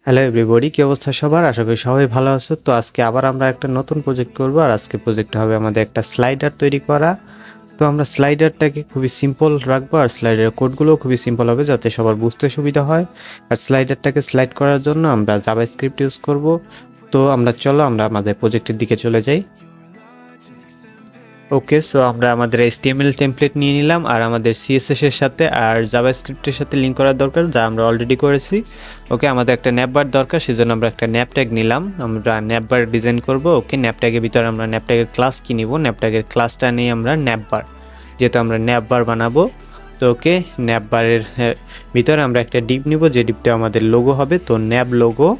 Hello everybody, কি অবস্থা সবার? আশা করি সবাই ভালো আছো। তো আজকে আবার আমরা একটা নতুন প্রজেক্ট করব, আর আজকে প্রজেক্ট হবে আমাদের একটা স্লাইডার তৈরি করা। তো আমরা স্লাইডারটাকে খুবই সিম্পল রাখবো, আর স্লাইডারের কোডগুলো খুবই সিম্পল হবে যাতে সবার বুঝতে সুবিধা হয়। আর স্লাইডারটাকে স্লাইড করার জন্য আমরা জাভাস্ক্রিপ্ট ইউজ করব। তো চলো আমরা আমাদের প্রজেক্টের দিকে চলে যাই। ওকে, সো আমরা আমাদের HTML টেমপ্লেট নিয়ে নিলাম, আর আমাদের CSS এর সাথে আর জাভাস্ক্রিপ্টের সাথে লিঙ্ক করার দরকার, যা আমরা অলরেডি করেছি। ওকে, আমাদের একটা ন্যাপবার দরকার, সেজন্য আমরা একটা ন্যাপ ট্যাগ নিলাম। আমরা ন্যাপবার ডিজাইন করব। ওকে, ন্যাপ ট্যাগের ভিতরে আমরা ন্যাপ ট্যাগের ক্লাস কি নিব? ন্যাপ ট্যাগের ক্লাসটা নিয়ে আমরা ন্যাপবার, যেহেতু আমরা ন্যাপবার বানাবো। তো ওকে, ন্যাপবারের ভিতরে আমরা একটা ডিপ নিব, যে ডিপটা আমাদের লোগো হবে। তো ন্যাপ লোগো,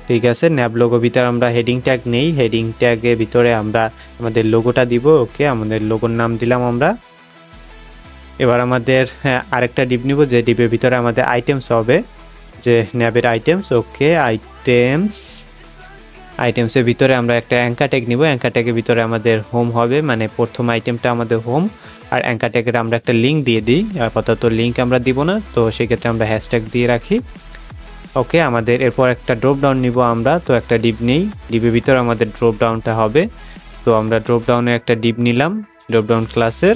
ঠিক আছে। ন্যাব লোগো ভিতরে আমরা হেডিং ট্যাগ নেই, হেডিং ট্যাগের ভিতরে আমরা আমাদের লোগোটা দিব। ওকে, আমাদের লোগোর নাম দিলাম আমরা। এবার আমাদের আরেকটা ডিপ নিব, যে ডিপের ভিতরে আমাদের আইটেমস হবে, যে ন্যাবের আইটেমস। ওকে, আইটেমসের ভিতরে আমরা একটা অ্যাঙ্কার ট্যাগ নিব। অ্যাঙ্কার ট্যাগের ভিতরে আমাদের হোম হবে, মানে প্রথম আইটেমটা আমাদের হোম। আর অ্যাঙ্কার ট্যাগের আমরা একটা লিঙ্ক দিয়ে দিই। আপাতত লিঙ্ক আমরা দিব না, তো সেক্ষেত্রে আমরা হ্যাশট্যাগ দিয়ে রাখি। ওকে, আমাদের এরপর একটা ড্রপ ডাউন নিব আমরা। তো একটা ডিপ নেই, ডিপের ভিতরে আমাদের ড্রপ ডাউনটা হবে। তো আমরা ড্রপ ডাউনে একটা ডিপ নিলাম, ড্রপ ডাউন ক্লাসের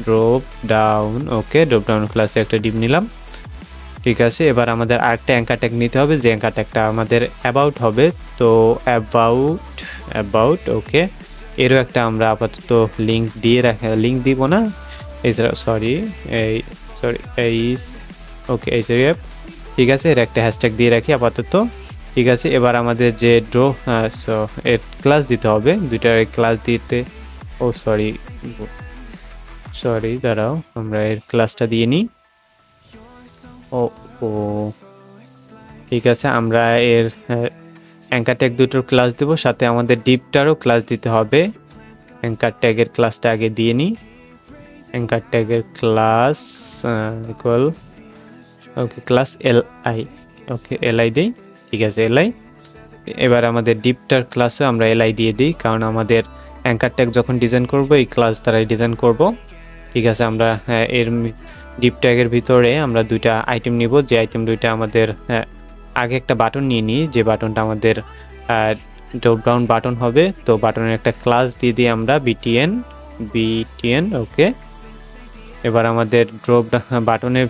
ড্রপ ডাউন। ওকে, ড্রপ ডাউন ক্লাসে একটা ডিপ নিলাম, ঠিক আছে। এবার আমাদের আরেকটা অ্যাঙ্কার ট্যাগ নিতে হবে, যে অ্যাঙ্কার ট্যাগটা আমাদের অ্যাবাউট হবে। তো অ্যাবাউট ওকে, এরও একটা আমরা আপাতত লিঙ্ক দিয়ে লিঙ্ক দিব না, ঠিক আছে। এর একটা হ্যাশট্যাগ দিয়ে রাখি আপাতত, ঠিক আছে। এবার আমাদের যে এর ক্লাস দিতে হবে, দুইটার ক্লাস দিতে, সরি দাঁড়াও, আমরা এর ক্লাসটা দিয়ে নিই। ও ও ঠিক আছে, আমরা এর অ্যাঙ্কার ট্যাগ দুটোর ক্লাস দেব, সাথে আমাদের ডিপটারও ক্লাস দিতে হবে। অ্যাঙ্কার ট্যাগের ক্লাসটা আগে দিয়ে নিই। অ্যাঙ্কার ট্যাগের ক্লাস ইকুয়াল, ওকে, ক্লাস li। ওকে, li দেই, ঠিক আছে, li। এবার আমাদের ডিপটার ক্লাসে আমরা li দিয়ে দিই, কারণ আমাদের অ্যাঙ্কার ট্যাগ যখন ডিজাইন করব এই ক্লাস দ্বারাই ডিজাইন করব, ঠিক আছে। আমরা এর ডিপ ট্যাগের ভিতরে আমরা দুইটা আইটেম নিব, যে আইটেম দুইটা আমাদের আগে একটা বাটন নিয়ে নিই, যে বাটনটা আমাদের ড্রপ ডাউন বাটন হবে। তো বাটনের একটা ক্লাস দিয়ে দিই আমরা btn। ওকে, এবার আমাদের বাটনের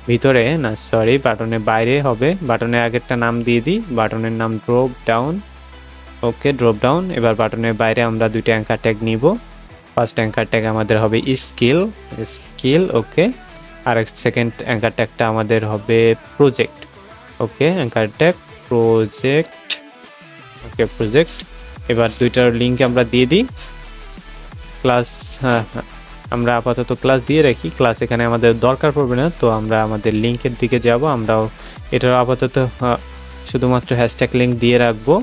ভিতরে না, সরি, বাটনের বাইরে হবে। বাটনের আগেরটা নাম দিয়ে দিই, বাটনের নাম ড্রপ ডাউন। ওকে, ড্রপ ডাউন। এবার বাটনের বাইরে আমরা দুইটা অ্যাঙ্কার ট্যাগ নিব। ফার্স্ট অ্যাঙ্কার ট্যাগ আমাদের হবে স্কিল। ওকে, আর সেকেন্ড অ্যাঙ্কার ট্যাগটা আমাদের হবে প্রজেক্ট। ওকে, অ্যাঙ্কার ট্যাগ প্রজেক্ট। ওকে, প্রজেক্ট। এবার দুইটার লিঙ্ক আমরা দিয়ে দিই। ক্লাস আমরা আপাতত ক্লাস দিয়ে রাখি, ক্লাস এখানে আমাদের দরকার পড়বে না। তো আমরা আমাদের লিঙ্কের দিকে যাব, আমরাও এটার আপাতত শুধুমাত্র হ্যাশট্যাগ লিঙ্ক দিয়ে রাখবো,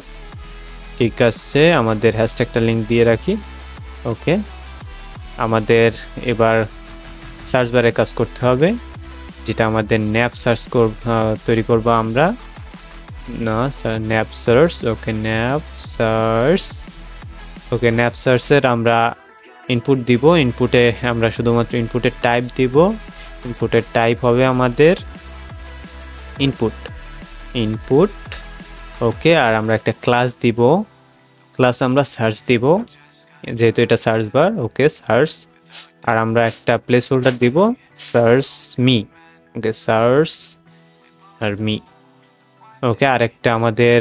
ঠিক আছে। আমাদের হ্যাশট্যাগটা লিঙ্ক দিয়ে রাখি। ওকে, আমাদের এবার সার্চ বারে কাজ করতে হবে, যেটা আমাদের ন্যাপ সার্চ তৈরি করব আমরা, না স্যার, ন্যাপ সার্চ। ওকে, ন্যাপ সার্চের আমরা ইনপুট দিব। ইনপুটে আমরা শুধুমাত্র ইনপুটের টাইপ দিব। ইনপুটের টাইপ হবে আমাদের ইনপুট। ওকে, আর আমরা একটা ক্লাস দিব, ক্লাস আমরা সার্চ দিব, যেহেতু এটা সার্চ বার। ওকে, সার্চ। আর আমরা একটা প্লেস হোল্ডার দিব, সার্চ মি। ওকে, সার্চ আর মি। ওকে, আর একটা আমাদের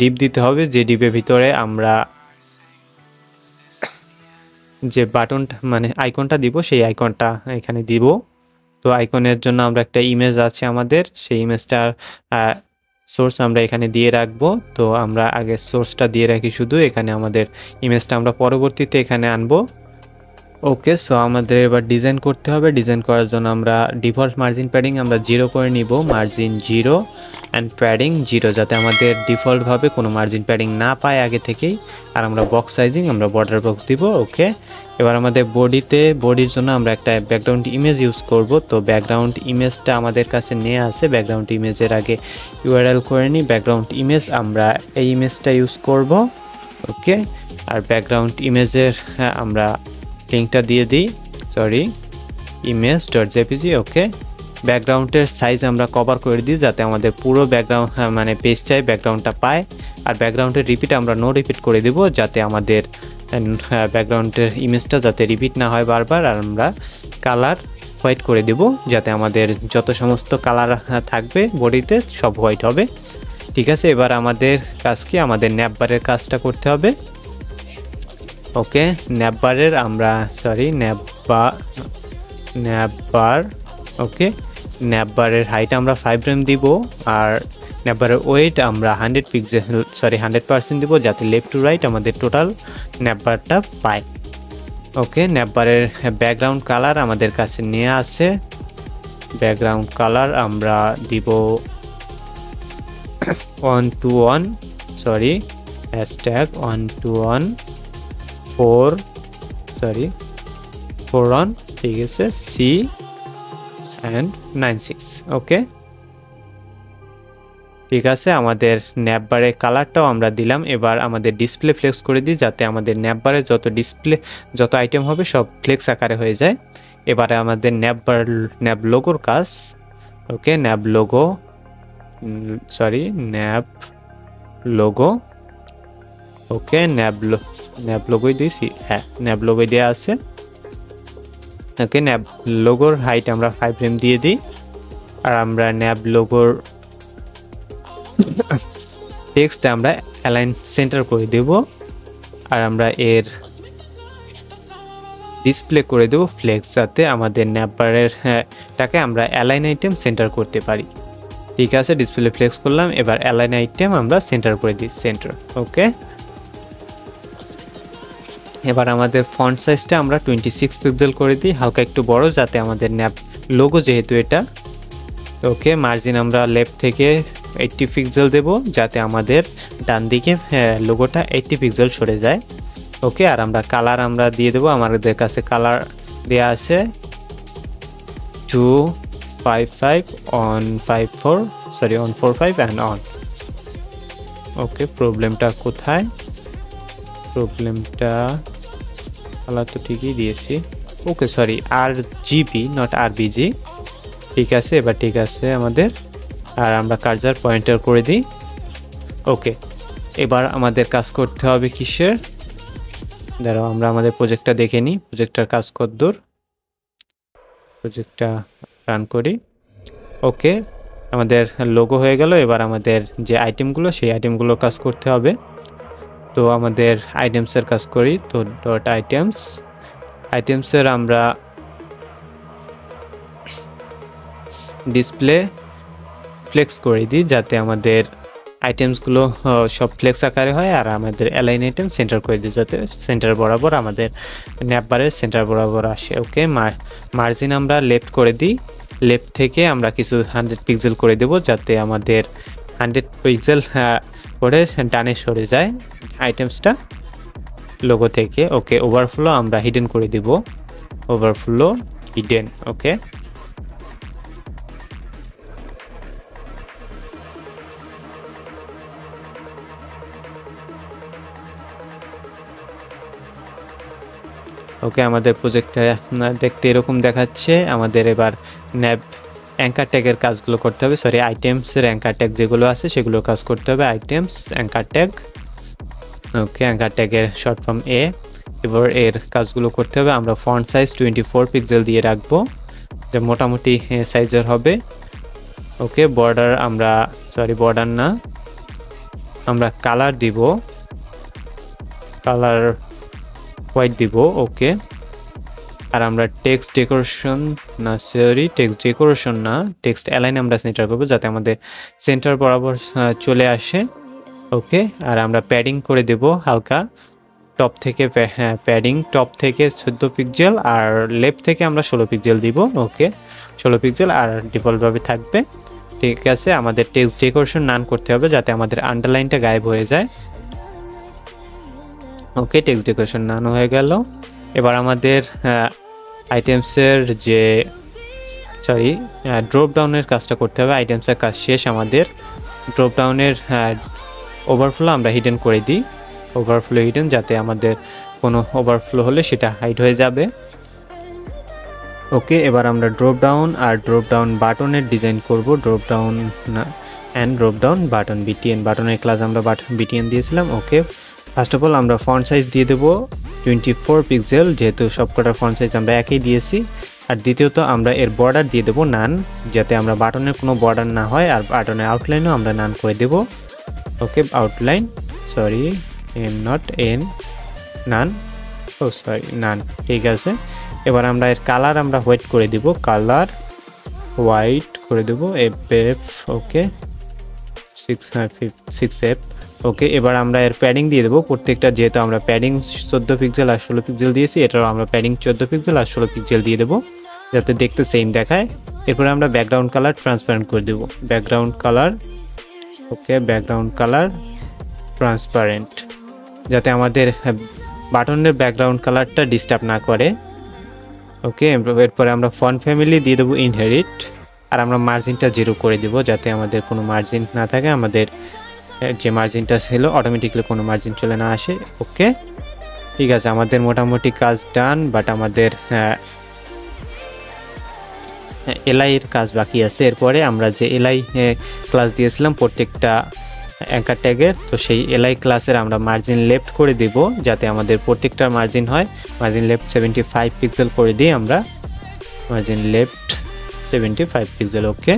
ডিপ দিতে হবে, যে ডিপের ভিতরে আমরা যে বাটনটা মানে আইকনটা দিব, সেই আইকনটা এখানে দিব। তো আইকনের জন্য আমরা একটা ইমেজ আছে আমাদের, সেই ইমেজটার সোর্স আমরা এখানে দিয়ে রাখবো। তো আমরা আগে সোর্সটা দিয়ে রাখি শুধু, এখানে আমাদের ইমেজটা আমরা পরবর্তীতে এখানে আনবো। ওকে, সো আমাদের এবার ডিজাইন করতে হবে। ডিজাইন করার জন্য আমরা ডিফল্ট মার্জিন প্যাডিং আমরা 0 করে নিব, মার্জিন 0 অ্যান্ড প্যাডিং 0, যাতে আমাদের ডিফল্টভাবে কোনো মার্জিন প্যাডিং না পায় আগে থেকেই। আর আমরা বক্স সাইজিং আমরা বর্ডার বক্স দিব। ওকে, এবার আমাদের বডির জন্য আমরা একটা ব্যাকগ্রাউন্ড ইমেজ ইউজ করব। তো ব্যাকগ্রাউন্ড ইমেজটা আমাদের কাছে নিয়ে আসে, ব্যাকগ্রাউন্ড ইমেজের আগে ইউআরএল করে নিই। ব্যাকগ্রাউন্ড ইমেজ আমরা এই ইমেজটা ইউজ করব। ওকে, আর ব্যাকগ্রাউন্ড ইমেজের আমরা লিঙ্কটা দিয়ে দিই, সরি, image.jpg। ওকে, ব্যাকগ্রাউন্ডের সাইজ আমরা কভার করে দিই যাতে আমাদের পুরো ব্যাকগ্রাউন্ড মানে পেজটাই ব্যাকগ্রাউন্ডটা পায়। আর ব্যাকগ্রাউন্ডের রিপিট আমরা নো রিপিট করে দেব যাতে আমাদের ব্যাকগ্রাউন্ডের ইমেজটা যাতে রিপিট না হয় বারবার। আর আমরা কালার হোয়াইট করে দেব যাতে আমাদের যত সমস্ত কালার থাকবে বডিতে সব হোয়াইট হবে। ঠিক আছে, এবার আমাদের কাজ কি, আমাদের ন্যাপবারের কাজটা করতে হবে। ওকে, ন্যাপবারের আমরা ন্যাপবার ওকে, ন্যাপবারের হাইট আমরা 5 rem দিব। আর ন্যাপবারের ওয়েট আমরা 100% দিব যাতে লেফট টু রাইট আমাদের টোটাল ন্যাপবারটা পায়। ওকে, ন্যাপবারের ব্যাকগ্রাউন্ড কালার আমাদের কাছে নিয়ে আসে। ব্যাকগ্রাউন্ড কালার আমরা দিব 121 4 ঠিক আছে, C96। ওকে, ঠিক আছে, আমাদের ন্যাপবারের কালারটাও আমরা দিলাম। এবার আমাদের ডিসপ্লে ফ্লেক্স করে দিই যাতে আমাদের ন্যাপবারে যত আইটেম হবে সব ফ্লেক্স আকারে হয়ে যায়। এবারে আমাদের ন্যাপ লোগোর কাজ। ওকে, ন্যাপ লোগো ওকে, ন্যাপ লোগোই দিয়েছি, হ্যাঁ ন্যাপ লোগোই দেওয়া আছে। ওকে, ন্যাপ লোগোর হাইট আমরা 5 rem দিয়ে দিই। আর আমরা ন্যাপ লোগোর টেক্সট আমরা অ্যালাইন সেন্টার করে দেব। আর আমরা এর ডিসপ্লে করে দেব ফ্লেক্স যাতে আমাদের ন্যাপবারের টাকে আমরা অ্যালাইন আইটেম সেন্টার করতে পারি। ঠিক আছে, ডিসপ্লে ফ্লেক্স করলাম। এবার অ্যালাইন আইটেম আমরা সেন্টার করে দিই, সেন্টার। ওকে, এবার আমাদের ফন্ট সাইজটা আমরা 26 পিক্সেল করে দিই, হালকা একটু বড় যাতে আমাদের ন্যাপ লোগো যেহেতু এটা। ওকে, মার্জিন আমরা লেফট থেকে 80 পিক্সেল দেব যাতে আমাদের ডান দিকে লোগোটা 80 পিক্সেল সরে যায়। ওকে, আর আমরা কালার আমরা দিয়ে দেবো, আমাদের কাছে কালার দেওয়া আছে 255 on 45 and on। ওকে, প্রবলেমটা কোথায়, প্রবলেমটা কালার তো ঠিকই দিয়েছি। ওকে, সরি, RGB নট RBG। ঠিক আছে, এবার ঠিক আছে আমাদের। আর আমরা কার্সার পয়েন্টার করে দিই। ওকে, এবার আমাদের কাজ করতে হবে কিসের, দাঁড়াও আমরা আমাদের প্রজেক্টটা দেখে নিই, প্রজেক্টটার কাজ কতদূর, প্রজেক্টটা রান করি। ওকে, আমাদের লোগো হয়ে গেল। এবার আমাদের যে আইটেমগুলো সেই আইটেমগুলোর কাজ করতে হবে। তো আমাদের আইটেমসের কাজ করি। তো ডট আইটেমসের আমরা ডিসপ্লে ফ্লেক্স করে দিই যাতে আমাদের আইটেমসগুলো সব ফ্লেক্স আকারে হয়। আর আমাদের অ্যালাইন আইটেম সেন্টার করে দিই যাতে সেন্টার বরাবর আমাদের ন্যাপবারের সেন্টার বরাবর আসে। ওকে, মার্জিন আমরা লেফট করে দিই, লেফট থেকে আমরা কিছু 100 পিক্সেল করে দেব যাতে আমাদের 100 পিক্সেল করে ডানে সরে যায় আইটেমসটা লোগো থেকে। ওকে, ওভারফ্লো আমরা হিডেন করে দিব, ওভারফ্লো হিডেন। ওকে, ওকে, আমাদের প্রজেক্টটা দেখতে এরকম দেখাচ্ছে। আমাদের এবার ন্যাপ অ্যাঙ্কার ট্যাগের কাজগুলো করতে হবে, সরি আইটেমসের অ্যাঙ্কার ট্যাগ যেগুলো আছে সেগুলোর কাজ করতে হবে, items anchor tag. Okay, anchor ট্যাগের শর্ট ফর্ম A। এবার এর কাজগুলো করতে হবে। আমরা ফন্ট সাইজ 24 পিক্সেল দিয়ে রাখবো, যা মোটামুটি সাইজের হবে। ওকে, বর্ডার আমরা বর্ডার না, আমরা কালার দিব, কালার হোয়াইট দিব। ওকে, আর আমরা টেক্সট ডেকোরেশন না, টেক্সট অ্যালাইন আমরা সেন্টার করবো যাতে আমাদের সেন্টার বরাবর চলে আসে। ওকে, আর আমরা প্যাডিং করে দেব হালকা, টপ থেকে প্যাডিং টপ থেকে 14 পিক্সেল আর লেফট থেকে আমরা 16 পিক্সেল দিব। ওকে, 16 পিক্সেল আর ডিফল্টভাবে থাকবে। ঠিক আছে, আমাদের টেক্সট ডেকোরেশন নান করতে হবে যাতে আমাদের আন্ডারলাইনটা গায়েব হয়ে যায়। ওকে, টেক্সট ডেকোরেশন নান হয়ে গেল। এবার আমাদের আইটেমসের যে ড্রপ ডাউনের কাজটা করতে হবে। আইটেমসের কাজ শেষ, আমাদের ড্রপ ডাউনের ওভারফ্লো আমরা হিডেন করে দিই, ওভারফ্লো হিডেন যাতে আমাদের কোনো ওভারফ্লো হলে সেটা হাইড হয়ে যাবে। ওকে, এবার আমরা ড্রপ ডাউন আর ড্রপ ডাউন বাটনের ডিজাইন করব। Drop down and drop down button, BTN বাটনের ক্লাস আমরা বিটিএন দিয়েছিলাম। ওকে, ফার্স্ট অফ অল আমরা ফন্ট সাইজ দিয়ে দেবো 24 পিক্সেল, যেহেতু সবকটার ফন্ট সাইজ আমরা একই দিয়েছি। আর দ্বিতীয়ত আমরা এর বর্ডার দিয়ে দেবো নান, যাতে আমরা বাটনের কোনো বর্ডার না হয়, আর বাটনের আউটলাইনও আমরা নান করে দেব। Okay, outline, sorry not N, none, oh sorry none, ঠিক আছে। এবার আমরা এর কালার আমরা হোয়াইট করে দিব, কালার হোয়াইট করে দেব, এফ, ওকে 6F। ওকে, এবার আমরা এর প্যাডিং দিয়ে দেবো প্রত্যেকটা, যেহেতু আমরা প্যাডিং 14 পিক্সেল আর 16 পিক্সেল দিয়েছি, এটাও আমরা প্যাডিং 14 পিক্সেল আর 16 পিক্সেল দিয়ে দেবো, যাতে দেখতে সেম দেখায়। এরপরে আমরা ব্যাকগ্রাউন্ড কালার ট্রান্সপারেন্ট করে দেবো, ব্যাকগ্রাউন্ড কালার, ওকে ব্যাকগ্রাউন্ড কালার ট্রান্সপারেন্ট, যাতে আমাদের বাটনের ব্যাকগ্রাউন্ড কালারটা ডিস্টার্ব না করে। ওকে, এরপরে আমরা ফন্ট ফ্যামিলি দিয়ে দেবো ইনহেরিট, আর আমরা মার্জিনটা 0 করে দেবো, যাতে আমাদের কোনো মার্জিন না থাকে, আমাদের যে মার্জিনটা ছিল অটোমেটিকলি কোনো মার্জিন চলে না আসে। ওকে, ঠিক আছে, আমাদের মোটামুটি কাজ ডান, বাট আমাদের এলআই এর কাজ বাকি আছে। এরপরে আমরা যে এলআই ক্লাস দিয়েছিলাম প্রত্যেকটা অ্যাঙ্কার ট্যাগের, তো সেই এলআই ক্লাসের আমরা মার্জিন লেফট করে দিব, যাতে আমাদের প্রত্যেকটার মার্জিন হয় মার্জিন লেফট 75 পিক্সেল করে দিই আমরা, মার্জিন লেফট 75 পিক্সেল। ওকে,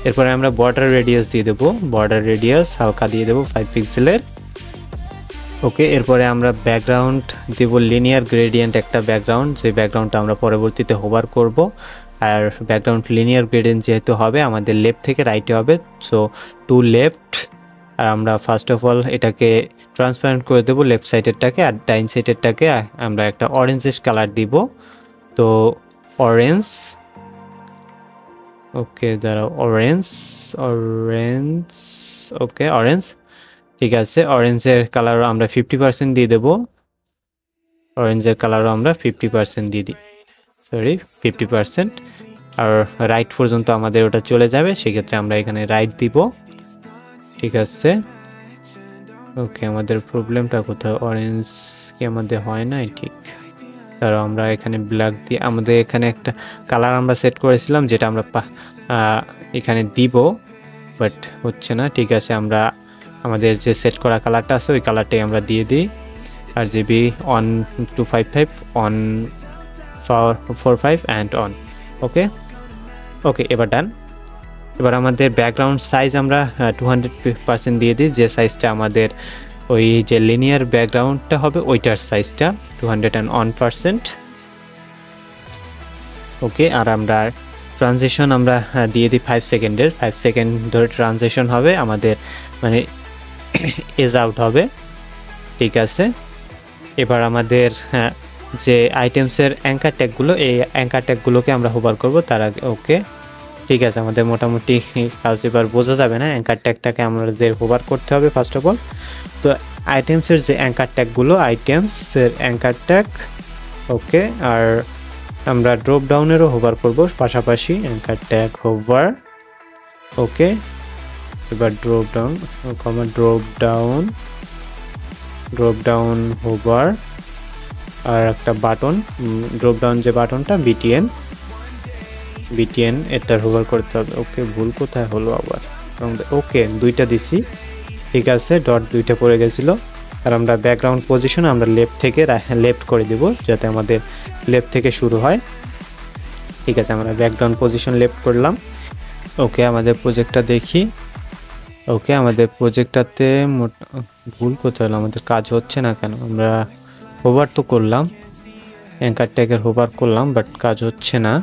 এরপরে আমরা বর্ডার রেডিয়াস দিয়ে দেবো, বর্ডার রেডিয়াস হালকা দিয়ে দেবো 5 পিক্সেলের। ওকে, এরপরে আমরা ব্যাকগ্রাউন্ড দেব লিনিয়ার গ্রেডিয়েন্ট একটা ব্যাকগ্রাউন্ড, যে ব্যাকগ্রাউন্ডটা আমরা পরবর্তীতে হোভার করব। আর ব্যাকগ্রাউন্ড লিনিয়ার গ্রেডিয়েন্ট যেহেতু হবে, আমাদের লেফট থেকে রাইটে হবে, সো টু লেফট। আর আমরা ফার্স্ট অফ অল এটাকে ট্রান্সপারেন্ট করে দেবো লেফট সাইডেরটাকে, আর ডাইন সাইডেরটাকে আমরা একটা অরেঞ্জিশ কালার দিব, তো অরেঞ্জ। ওকে, দাঁড়াও, অরেঞ্জ, ওকে অরেঞ্জ, ঠিক আছে। অরেঞ্জের কালারও আমরা 50% দিয়ে দেবো, অরেঞ্জের কালারও আমরা 50% দিয়ে দিই, সরি 50%। আর রাইট পর্যন্ত আমাদের ওটা চলে যাবে, সেক্ষেত্রে আমরা এখানে রাইট দিব, ঠিক আছে। ওকে, আমাদের প্রবলেমটা কোথাও, অরেঞ্জ কি আমাদের হয় না ঠিক, তারও আমরা এখানে ব্ল্যাক দিয়ে, আমাদের এখানে একটা কালার আমরা সেট করেছিলাম যেটা আমরা এখানে দিব, বাট হচ্ছে না, ঠিক আছে। আমরা আমাদের যে সেট করা কালারটা আছে ওই কালারটাই আমরা দিয়ে দিই, R GB on 255 on 445 and on. Okay, okay, এবার ডান। এবার আমাদের ব্যাকগ্রাউন্ড সাইজ আমরা 200% দিয়ে দিই, যে সাইজটা আমাদের ওই যে লিনিয়ার ব্যাকগ্রাউন্ডটা হবে ওইটার সাইজটা 201%। ওকে, আর আমরা ট্রানজিশন আমরা দিয়ে দিই 5 সেকেন্ডের, 5 সেকেন্ড ধরে ট্রানজিশন হবে আমাদের, মানে এজ আউট হবে, ঠিক আছে। এবার আমাদের যে আইটেমসের অ্যাঙ্কার ট্যাগগুলো, এই অ্যাঙ্কার ট্যাগগুলোকে আমরা হোভার করব তার আগে। ওকে, ঠিক আছে, আমাদের মোটামুটি কাজ এবার বোঝা যাবে না, অ্যাঙ্কার ট্যাগটাকে আমাদের হোভার করতে হবে ফার্স্ট অফ অল। তো আইটেমসের যে অ্যাঙ্কার ট্যাগগুলো, আইটেমসের অ্যাঙ্কার ট্যাগ, ওকে, আর আমরা ড্রপ ডাউনেরও হোভার করব পাশাপাশি, অ্যাঙ্কার ট্যাগ হোভার। ওকে, এবার drop down, drop down hover, আর একটা বাটন, ড্রপ ডাউন যে বাটনটা বিটিএন এটা হোভার করতে হবে। ওকে, ভুল কোথায় হলো আবার, ওকে দুইটা দিছি, ঠিক আছে, ডট দুইটা পড়ে গেছিলো। আর আমরা ব্যাকগ্রাউন্ড পজিশন আমরা লেফট থেকে লেফট করে দিব, যাতে আমাদের লেফট থেকে শুরু হয়, ঠিক আছে। আমরা ব্যাকগ্রাউন্ড পজিশন লেফট করলাম। ওকে, আমাদের প্রজেক্টটা দেখি। ওকে, আমাদের প্রজেক্টটাতে ভুল কোথায় হলো, আমাদের কাজ হচ্ছে না কেন, আমরা হোভার তো করলাম, অ্যাঙ্কার ট্যাগের হোভার করলাম, বাট কাজ হচ্ছে না,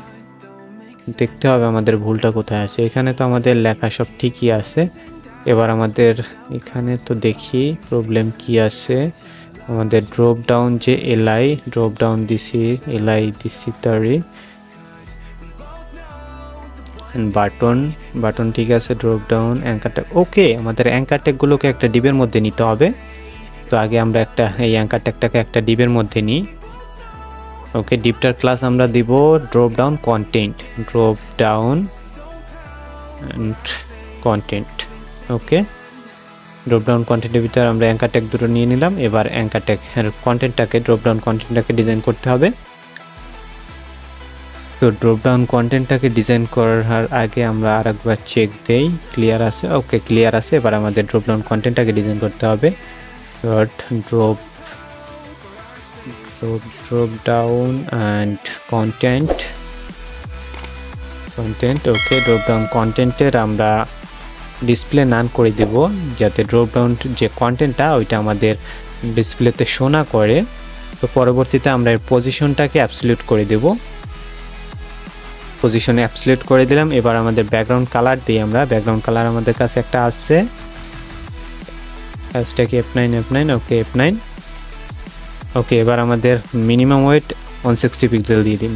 দেখতে হবে আমাদের ভুলটা কোথায় আছে। এখানে তো আমাদের লেখা সব ঠিকই আছে, এবার আমাদের এখানে তো দেখি প্রবলেম কি আছে। আমাদের ড্রপ ডাউন যে এলআই ড্রপ ডাউন দিছি, এলআই দিছি তারি, বাটন ঠিক আছে, ড্রপ ডাউন অ্যাঙ্কার ট্যাগ। ওকে, আমাদের অ্যাঙ্কার ট্যাগগুলোকে একটা ডিবের মধ্যে নিতে হবে, তো আগে আমরা এই অ্যাঙ্কার ট্যাগটাকে একটা ডিবের মধ্যে নিই। ওকে, ডিপটার ক্লাস আমরা দিব drop down content, drop down content. Okay, drop down কন্টেন্টের ভিতরে আমরা অ্যাঙ্কার ট্যাগ দুটো নিয়ে নিলাম। এবার অ্যাঙ্কার ট্যাগ কন্টেন্টটাকে, ড্রপ ডাউন কন্টেন্টটাকে ডিজাইন করতে হবে। তো ড্রপ ডাউন কন্টেন্টটাকে ডিজাইন করার আগে আমরা আরেকবার চেক দেই ক্লিয়ার আছে। ওকে ক্লিয়ার আছে। এবার আমাদের ড্রপ ডাউন কন্টেন্টটাকে ডিজাইন করতে হবে। Dot drop down and content. Okay drop down কন্টেন্টের আমরা ডিসপ্লে নান করে দেব, যাতে ড্রপ ডাউন যে কন্টেন্টটা ওইটা আমাদের ডিসপ্লেতে শো না করে। তো পরবর্তীতে আমরা এর পজিশনটাকে অ্যাবসলিউট করে দেব। পজিশনে অ্যাবসলিউট করে দিলাম। এবার আমাদের ব্যাকগ্রাউন্ড কালার দিই আমরা। ব্যাকগ্রাউন্ড কালার আমাদের কাছে একটা আছে, হ্যাশট্যাগ F9 ওকে F9। ওকে এবার আমাদের মিনিমাম ওয়েট 160 পিক্সেল দিয়ে দিই।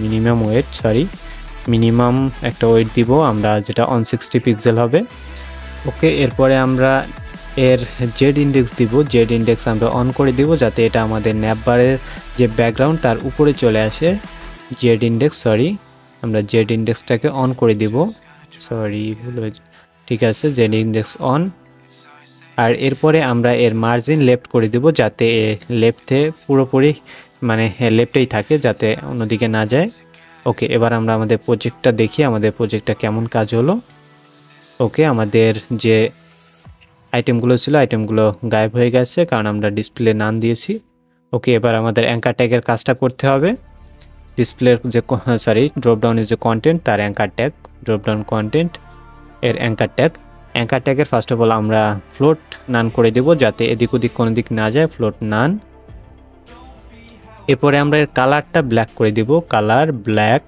মিনিমাম একটা ওয়েট দিব আমরা, যেটা 160 পিক্সেল হবে। ওকে এরপরে আমরা এর জেড ইন্ডেক্স দিব। জেড ইন্ডেক্স আমরা অন করে দিব, যাতে এটা আমাদের ন্যাপবারের যে ব্যাকগ্রাউন্ড তার উপরে চলে আসে। জেড ইন্ডেক্স আমরা জেড ইন্ডেক্সটাকে অন করে দিব। ভুল হয়েছে। ঠিক আছে, জেড ইন্ডেক্স অন। আর এরপরে আমরা এর মার্জিন লেফট করে দিব, যাতে লেফটে পুরোপুরি মানে লেফটেই থাকে, যাতে অন্যদিকে না যায়। ওকে এবার আমরা আমাদের প্রজেক্টটা দেখি, আমাদের প্রজেক্টটা কেমন কাজ হলো। ওকে আমাদের যে আইটেমগুলো ছিল আইটেমগুলো গায়েব হয়ে গেছে, কারণ আমরা ডিসপ্লে নান দিয়েছি। ওকে এবার আমাদের অ্যাঙ্কার ট্যাগের কাজটা করতে হবে। ডিসপ্লের যে ড্রপ ডাউনের যে কন্টেন্ট তার anchor tag, drop down content এর অ্যাঙ্কার ট্যাগের ফার্স্ট অফ অল আমরা ফ্লোট নান করে দেব, যাতে এদিক ওদিক কোনো দিক না যায়, ফ্লোট নান। এরপরে আমরা এর কালারটা ব্ল্যাক করে দিব, কালার ব্ল্যাক।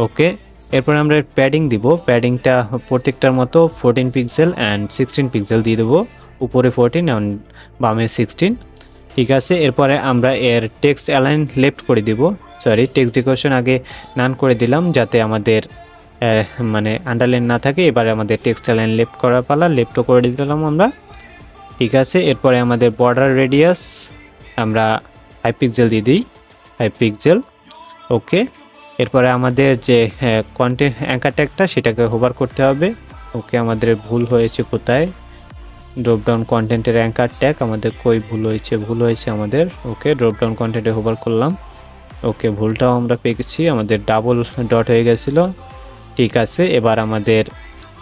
ওকে এরপরে আমরা এর প্যাডিং দিব। প্যাডিংটা প্রত্যেকটার মতো 14 পিক্সেল অ্যান্ড 16 পিক্সেল দিয়ে দেবো, উপরে 14 অ্যান্ড বামে 16। ঠিক আছে, এরপরে আমরা এর টেক্সট অ্যালাইন লেফট করে দিব, টেক্সট ডেকোরেশন আগে নান করে দিলাম, যাতে আমাদের মানে আন্ডারলাইন না থাকে। এবারে আমাদের টেক্সট অ্যালাইন লেফট করার পালা, লেফটও করে দিলাম আমরা। ঠিক আছে, এরপরে আমাদের বর্ডার রেডিয়াস আমরা 5 পিক্সেল দিয়ে দিই, 5 পিক্সেল। ওকে এরপরে আমাদের যে কন্টেন্ট অ্যাঙ্কার ট্যাগটা সেটাকে হোভার করতে হবে। ওকে আমাদের ভুল হয়েছে কোথায়, ড্রপ ডাউন কন্টেন্টের অ্যাঙ্কার ট্যাগ আমাদের কই ভুল হয়েছে আমাদের। ওকে ড্রপ ডাউন কন্টেন্টে হোভার করলাম। ওকে ভুলটাও আমরা পেয়েছি, আমাদের ডাবল ডট হয়ে গেছিল। ঠিক আছে, এবার আমাদের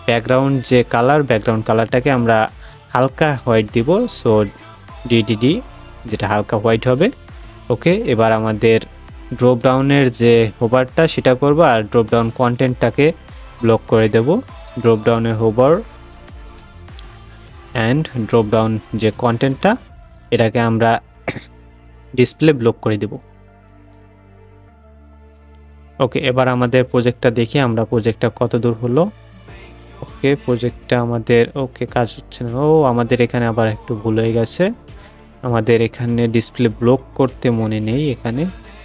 ব্যাকগ্রাউন্ড যে ব্যাকগ্রাউন্ড কালারটাকে আমরা হালকা হোয়াইট দিব, সো ডিডিডি, যেটা হালকা হোয়াইট হবে। ওকে এবার আমাদের ড্রপ ডাউনের যে হোভারটা সেটা করব, আর ড্রপ ডাউন কন্টেন্টটাকে ব্লক করে দেব। ড্রপ ডাউনের হোভার অ্যান্ড ড্রপ ডাউন যে কন্টেন্টটা এটাকে আমরা ডিসপ্লে ব্লক করে দেব। ওকে এবার আমাদের প্রজেক্টটা দেখি আমরা, প্রজেক্টটা কত দূর হলো। ওকে প্রজেক্টটা আমাদের কাজ হচ্ছে না। আমাদের এখানে আবার একটু ভুল হয়ে গেছে, আমাদের এখানে ডিসপ্লে ব্লক করতে মনে নেই। এখানে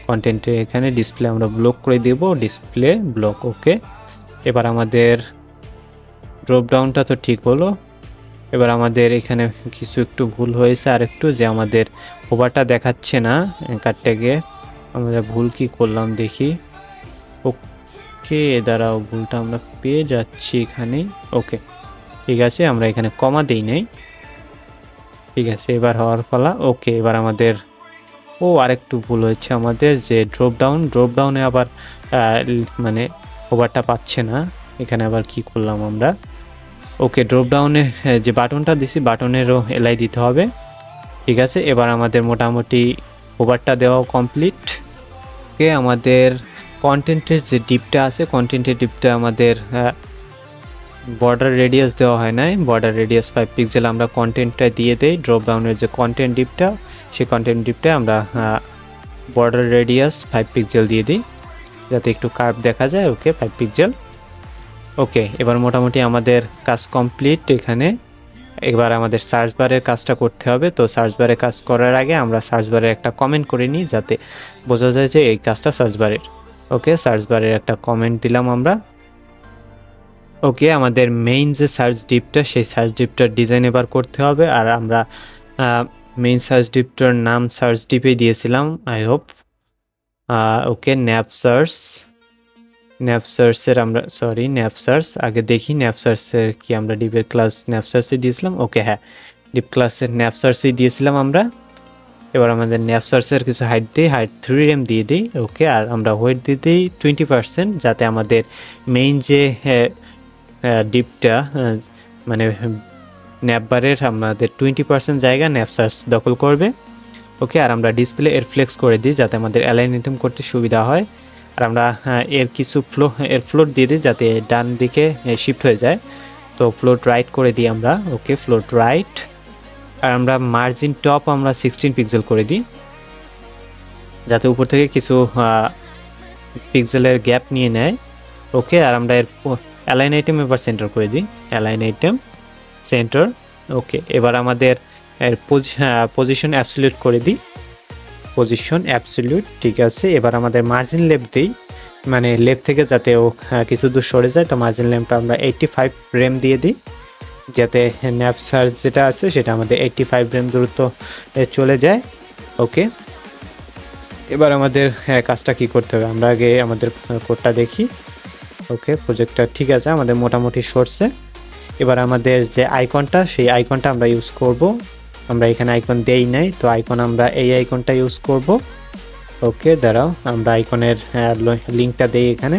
কন্টেন্টে এখানে ডিসপ্লে আমরা ব্লক করে দেব, ডিসপ্লে ব্লক। ওকে এবার আমাদের ড্রপ ডাউনটা তো ঠিক হলো। এবার আমাদের এখানে কিছু একটু ভুল হয়েছে, আর একটু যে আমাদের হোভারটা দেখাচ্ছে না অ্যাঙ্কার ট্যাগে, আমরা ভুল কি করলাম দেখি। ওকে দাঁড়াও, ভুলটা আমরা পেয়ে যাচ্ছি এখানে। ওকে ঠিক আছে, আমরা এখানে কমা দেই নাই। ঠিক আছে এবার হওয়ার ফলা। ওকে এবার আমাদের আরেকটু ভুল হয়েছে আমাদের, যে ড্রপ ডাউনে আবার মানে ওভারটা পাচ্ছে না। এখানে আবার কি করলাম আমরা। ওকে ড্রপ ডাউনে যে বাটনটা দিছি বাটনেরও এলাই দিতে হবে। ঠিক আছে এবার আমাদের মোটামুটি ওভারটা দেওয়া কমপ্লিট। ওকে আমাদের কন্টেন্টের যে ডিপটা আছে, কন্টেন্টের ডিপটা আমাদের বর্ডার রেডিয়াস দেওয়া হয় নাই, বর্ডার রেডিয়াস 5 পিক্সেল আমরা কন্টেন্টটা দিয়ে দেই। ড্রপ ডাউনের যে কন্টেন্ট ডিপটা সেই কন্টেন্ট ডিপটা আমরা বর্ডার রেডিয়াস 5 পিক্সেল দিয়ে দিই, যাতে একটু কার্ভ দেখা যায়। ওকে 5 পিক্সেল। ওকে এবার মোটামুটি আমাদের কাজ কমপ্লিট। এখানে এবার আমাদের সার্চ বারের কাজটা করতে হবে। তো সার্চ বারে কাজ করার আগে আমরা সার্চ বারে একটা কমেন্ট করে নিই, যাতে বোঝা যায় যে এই কাজটা সার্চ বারের। ওকে সার্চ বারের একটা কমেন্ট দিলাম আমরা। ওকে আমাদের মেইন যে সার্চ ডিপটা সেই সার্চ ডিপটার ডিজাইন এবার করতে হবে, আর আমরা মেইন সার্চ ডিপটার নাম সার্চ ডিপে দিয়েছিলাম আই হোপ। ওকে ন্যাপ সার্চের আমরা ন্যাপ সার্চ আগে দেখি, ন্যাপ সার্চের কি আমরা ডিপের ক্লাস ন্যাপ সার্চে দিয়েছিলাম। ওকে হ্যাঁ, ডিপ ক্লাসের ন্যাপ সার্চেই দিয়েছিলাম আমরা। এবার আমাদের ন্যাপসার্সের কিছু হাইট দিই, হাইট 3rem দিয়ে দিই। ওকে, আর আমরা ওয়েট দিয়ে দিই 20%, যাতে আমাদের মেইন যে ডিপটা মানে ন্যাপবারের আমাদের 20% জায়গা ন্যাপসার্স দখল করবে। ওকে, আর আমরা ডিসপ্লে এর ফ্লেক্স করে দিই যাতে আমাদের অ্যালাইন আইটেম করতে সুবিধা হয়। আর আমরা এর কিছু ফ্লোট দিয়ে দিই যাতে ডান দিকে শিফট হয়ে যায়। তো ফ্লোট রাইট করে দিই আমরা। ওকে, ফ্লোট রাইট। আর আমরা মার্জিন টপ আমরা 16 পিক্সেল করে দিই যাতে উপর থেকে কিছু পিক্সেলের গ্যাপ নিয়ে নেয়। ওকে, আর আমরা এর অ্যালাইন আইটেম এবার সেন্টার করে দিই, অ্যালাইন আইটেম সেন্টার। ওকে, এবার আমাদের এর পজিশন অ্যাবসলিউট করে দিই, পজিশন অ্যাবসলিউট। ঠিক আছে, এবার আমাদের মার্জিন লেফট দিই, মানে লেফট থেকে যাতে ও কিছু দূর সরে যায়। তো মার্জিন লেফটটা আমরা 85 rem দিয়ে দিই যাতে ন্যাপসার্চ যেটা আছে সেটা আমাদের 85 rem দূরত্ব চলে যায়। ওকে, এবার আমাদের কাজটা কি করতে হবে, আমরা আগে আমাদের কোডটা দেখি। ওকে, প্রজেক্টটা ঠিক আছে, আমাদের মোটামুটি সরছে। এবার আমাদের যে আইকনটা, সেই আইকনটা আমরা ইউজ করব। আমরা এখানে আইকন দেই নাই, তো আইকন আমরা এই আইকনটা ইউজ করব। ওকে, দাঁড়াও, আমরা আইকনের লিঙ্কটা দেই এখানে,